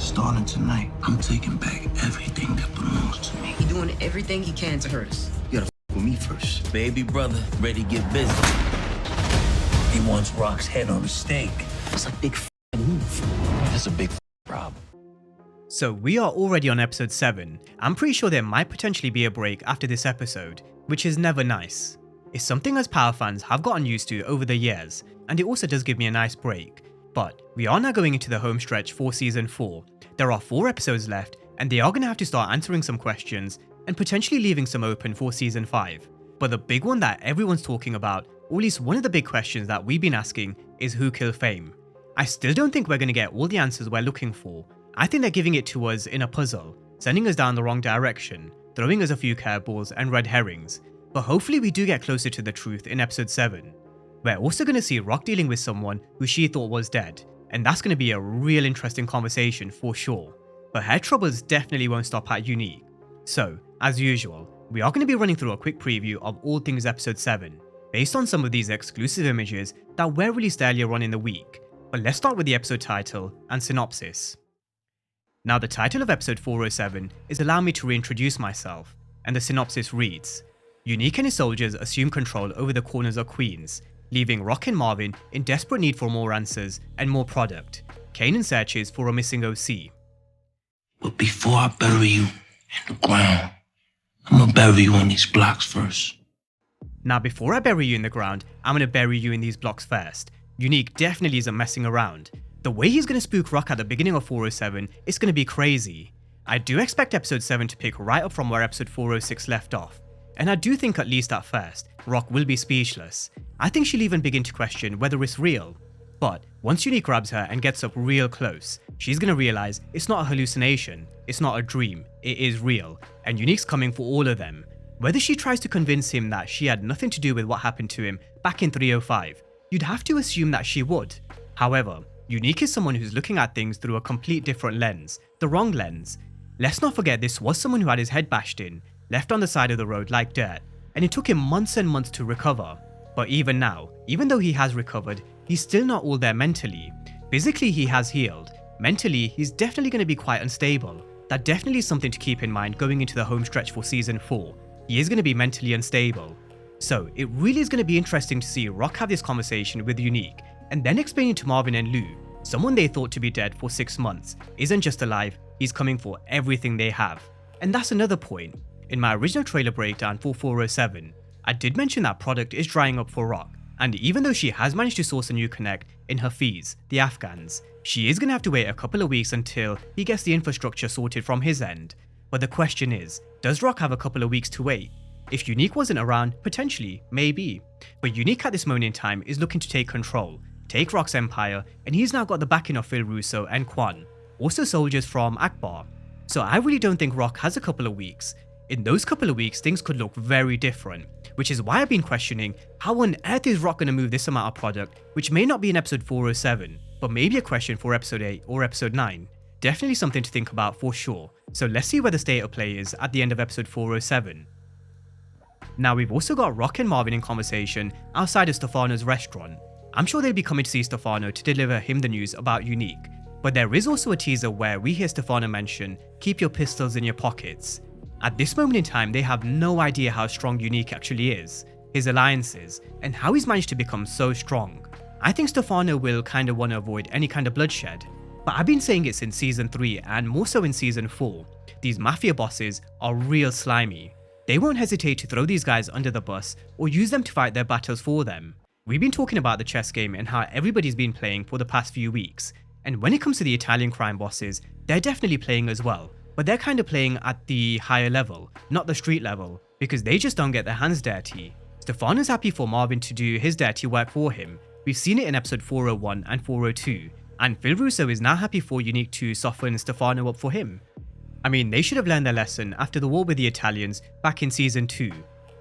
Starting tonight, I'm taking back everything that belongs to me. He doing everything he can to hurt us. You gotta f with me first. Baby brother, ready to get busy. He wants Rock's head on a stake. That's a big move. That's a big problem. So we are already on episode 7. I'm pretty sure there might potentially be a break after this episode, which is never nice. It's something as Power fans have gotten used to over the years, and it also does give me a nice break. But we are now going into the home stretch for season 4. There are 4 episodes left, and they are going to have to start answering some questions and potentially leaving some open for season 5. But the big one that everyone's talking about, or at least one of the big questions that we've been asking, is who killed Fame. I still don't think we're going to get all the answers we're looking for. I think they're giving it to us in a puzzle, sending us down the wrong direction, throwing us a few curveballs and red herrings. But hopefully we do get closer to the truth in episode 7. We're also going to see Rock dealing with someone who she thought was dead, and that's going to be a real interesting conversation for sure. But her troubles definitely won't stop at Unique. So, as usual, we are going to be running through a quick preview of all things episode 7, based on some of these exclusive images that were released earlier on in the week. But let's start with the episode title and synopsis. Now the title of episode 407 is Allow Me to Reintroduce Myself, and the synopsis reads, Unique and his soldiers assume control over the corners of Queens, leaving Rock and Marvin in desperate need for more answers and more product. Kanan searches for a missing OC. But before I bury you in the ground, I'm gonna bury you in these blocks first. Now before I bury you in the ground, I'm gonna bury you in these blocks first. Unique definitely isn't messing around. The way he's gonna spook Rock at the beginning of 407 is gonna be crazy. I do expect episode 7 to pick right up from where episode 406 left off. And I do think at least at first, Rock will be speechless. I think she'll even begin to question whether it's real. But once Unique grabs her and gets up real close, she's gonna realize it's not a hallucination, it's not a dream, it is real, and Unique's coming for all of them. Whether she tries to convince him that she had nothing to do with what happened to him back in 305, you'd have to assume that she would. However, Unique is someone who's looking at things through a complete different lens, the wrong lens. Let's not forget this was someone who had his head bashed in, left on the side of the road like dirt, and it took him months and months to recover. But even now, even though he has recovered, he's still not all there mentally. Physically he has healed, mentally he's definitely going to be quite unstable. That definitely is something to keep in mind going into the home stretch for season 4. He is going to be mentally unstable. So it really is going to be interesting to see Rock have this conversation with Unique, and then explaining to Marvin and Lou, someone they thought to be dead for 6 months isn't just alive, he's coming for everything they have. And that's another point. In my original trailer breakdown for 407, I did mention that product is drying up for Rock, and even though she has managed to source a new connect in Hafiz, the Afghans, she is going to have to wait a couple of weeks until he gets the infrastructure sorted from his end. But the question is, does Rock have a couple of weeks to wait? If Unique wasn't around, potentially, maybe. But Unique at this moment in time is looking to take control, take Rock's empire, and he's now got the backing of Phil Russo and Quan, also soldiers from Akbar. So I really don't think Rock has a couple of weeks. In those couple of weeks, things could look very different, which is why I've been questioning how on earth is Rock going to move this amount of product, which may not be in episode 407, but maybe a question for episode 8 or episode 9. Definitely something to think about for sure. So let's see where the state of play is at the end of episode 407. Now we've also got Rock and Marvin in conversation outside of Stefano's restaurant. I'm sure they'll be coming to see Stefano to deliver him the news about Unique, but there is also a teaser where we hear Stefano mention, keep your pistols in your pockets. At this moment in time, they have no idea how strong Unique actually is, his alliances, and how he's managed to become so strong. I think Stefano will kind of want to avoid any kind of bloodshed, but I've been saying it since season 3 and more so in season 4. These Mafia bosses are real slimy. They won't hesitate to throw these guys under the bus or use them to fight their battles for them. We've been talking about the chess game and how everybody's been playing for the past few weeks, and when it comes to the Italian crime bosses, they're definitely playing as well. But they're kind of playing at the higher level, not the street level, because they just don't get their hands dirty. Stefano's happy for Marvin to do his dirty work for him. We've seen it in episode 401 and 402, and Phil Russo is now happy for Unique to soften Stefano up for him. I mean, they should have learned their lesson after the war with the Italians back in season 2.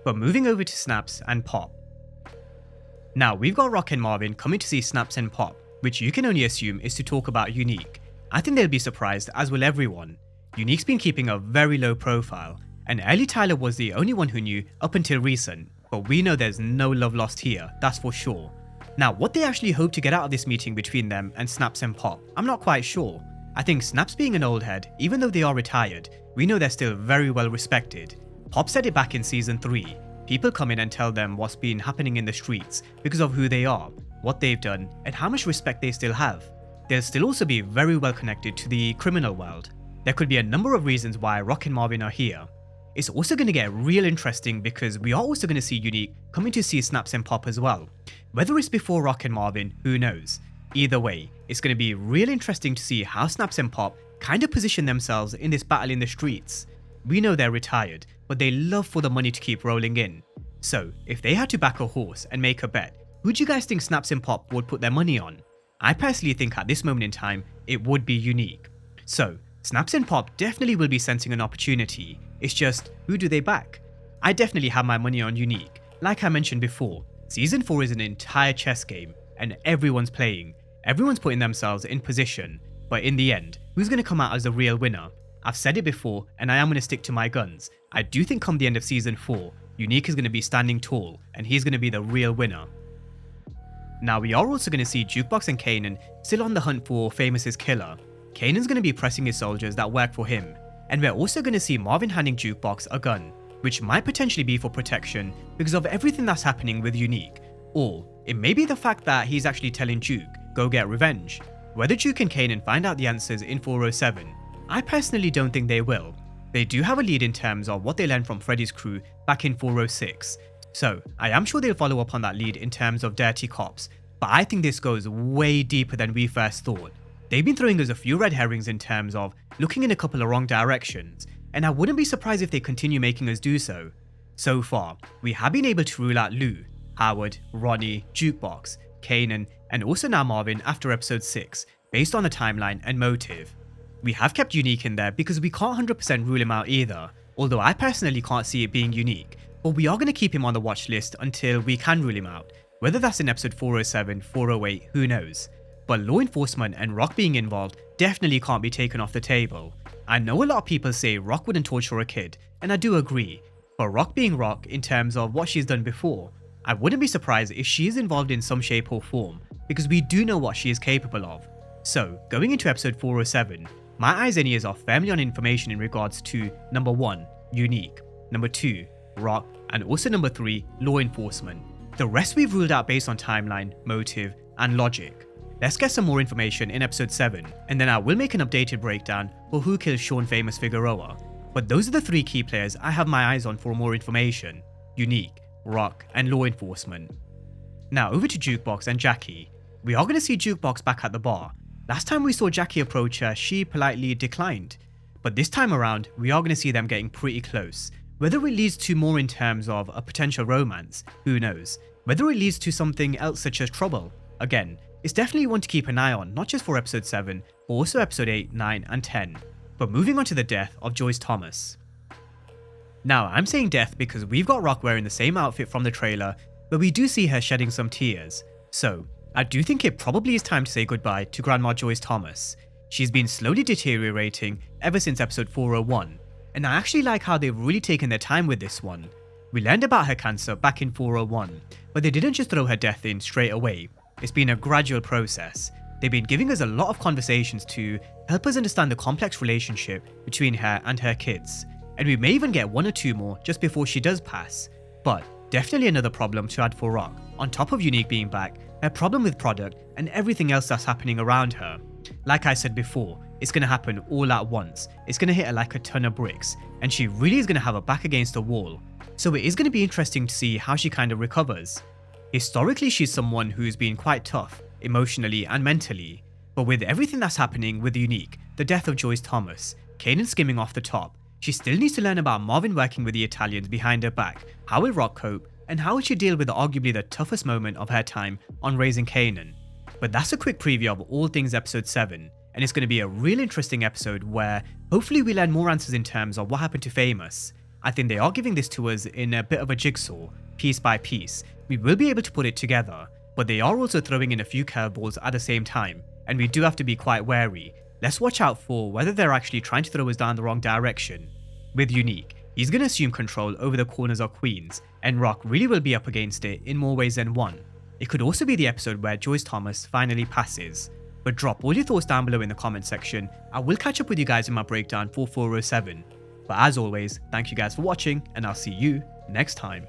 But moving over to Snaps and Pop. Now we've got Rock and Marvin coming to see Snaps and Pop, which you can only assume is to talk about Unique. I think they'll be surprised, as will everyone. Unique's been keeping a very low profile, and early Tyler was the only one who knew up until recent, but we know there's no love lost here, that's for sure. Now what they actually hope to get out of this meeting between them and Snaps and Pop, I'm not quite sure. I think Snaps being an old head, even though they are retired, we know they're still very well respected. Pop said it back in season 3, people come in and tell them what's been happening in the streets because of who they are, what they've done, and how much respect they still have. They'll still also be very well connected to the criminal world. There could be a number of reasons why Rock and Marvin are here. It's also going to get real interesting because we are also going to see Unique coming to see Snaps and Pop as well. Whether it's before Rock and Marvin, who knows? Either way, it's going to be real interesting to see how Snaps and Pop kind of position themselves in this battle in the streets. We know they're retired, but they love for the money to keep rolling in. So, if they had to back a horse and make a bet, who do you guys think Snaps and Pop would put their money on? I personally think at this moment in time, it would be Unique. So, Snaps and Pop definitely will be sensing an opportunity. It's just, who do they back? I definitely have my money on Unique. Like I mentioned before, Season 4 is an entire chess game, and everyone's playing. Everyone's putting themselves in position, but in the end, who's going to come out as the real winner? I've said it before, and I am going to stick to my guns. I do think come the end of Season 4, Unique is going to be standing tall, and he's going to be the real winner. Now we are also going to see Jukebox and Kanan still on the hunt for Famous's killer. Kanan's going to be pressing his soldiers that work for him, and we're also going to see Marvin handing Jukebox a gun, which might potentially be for protection because of everything that's happening with Unique, or it may be the fact that he's actually telling Juke, go get revenge. Whether Juke and Kanan find out the answers in 407, I personally don't think they will. They do have a lead in terms of what they learned from Freddy's crew back in 406, so I am sure they'll follow up on that lead in terms of dirty cops, but I think this goes way deeper than we first thought. They've been throwing us a few red herrings in terms of looking in a couple of wrong directions, and I wouldn't be surprised if they continue making us do so. So far, we have been able to rule out Lou, Howard, Ronnie, Jukebox, Kanan, and also now Marvin after episode 6, based on the timeline and motive. We have kept Unique in there because we can't 100% rule him out either, although I personally can't see it being Unique, but we are going to keep him on the watch list until we can rule him out, whether that's in episode 407, 408, who knows. But law enforcement and Rock being involved definitely can't be taken off the table. I know a lot of people say Rock wouldn't torture a kid, and I do agree, but Rock being Rock in terms of what she's done before, I wouldn't be surprised if she is involved in some shape or form, because we do know what she is capable of. So, going into episode 407, my eyes and ears are firmly on information in regards to number 1, Unique, number 2, Rock, and also number 3, law enforcement. The rest we've ruled out based on timeline, motive, and logic. Let's get some more information in episode 7, and then I will make an updated breakdown for who killed Sean Famous Figueroa. But those are the 3 key players I have my eyes on for more information: Unique, Rock, and law enforcement. Now over to Jukebox and Jackie. We are going to see Jukebox back at the bar. Last time we saw Jackie approach her, she politely declined. But this time around, we are going to see them getting pretty close. Whether it leads to more in terms of a potential romance, who knows. Whether it leads to something else such as trouble, again, it's definitely one to keep an eye on, not just for episode 7, but also episode 8, 9, and 10. But moving on to the death of Joyce Thomas. Now, I'm saying death because we've got Rock wearing the same outfit from the trailer, but we do see her shedding some tears. So, I do think it probably is time to say goodbye to Grandma Joyce Thomas. She's been slowly deteriorating ever since episode 401, and I actually like how they've really taken their time with this one. We learned about her cancer back in 401, but they didn't just throw her death in straight away. It's been a gradual process. They've been giving us a lot of conversations to help us understand the complex relationship between her and her kids, and we may even get 1 or 2 more just before she does pass. But definitely another problem to add for Rock, on top of Unique being back, her problem with product, and everything else that's happening around her. Like I said before, it's going to happen all at once. It's going to hit her like a ton of bricks, and she really is going to have her back against the wall. So it is going to be interesting to see how she kind of recovers. Historically, she's someone who's been quite tough, emotionally and mentally. But with everything that's happening with Unique, the death of Joyce Thomas, Kanan skimming off the top, she still needs to learn about Marvin working with the Italians behind her back, how will Rock cope, and how will she deal with arguably the toughest moment of her time on raising Kanan. But that's a quick preview of all things episode 7, and it's going to be a real interesting episode where hopefully we learn more answers in terms of what happened to Famous. I think they are giving this to us in a bit of a jigsaw, piece by piece. We will be able to put it together, but they are also throwing in a few curveballs at the same time, and we do have to be quite wary. Let's watch out for whether they're actually trying to throw us down the wrong direction. With Unique, he's going to assume control over the corners of Queens, and Rock really will be up against it in more ways than one. It could also be the episode where Joyce Thomas finally passes. But drop all your thoughts down below in the comment section. I will catch up with you guys in my breakdown for 407. But as always, thank you guys for watching, and I'll see you next time.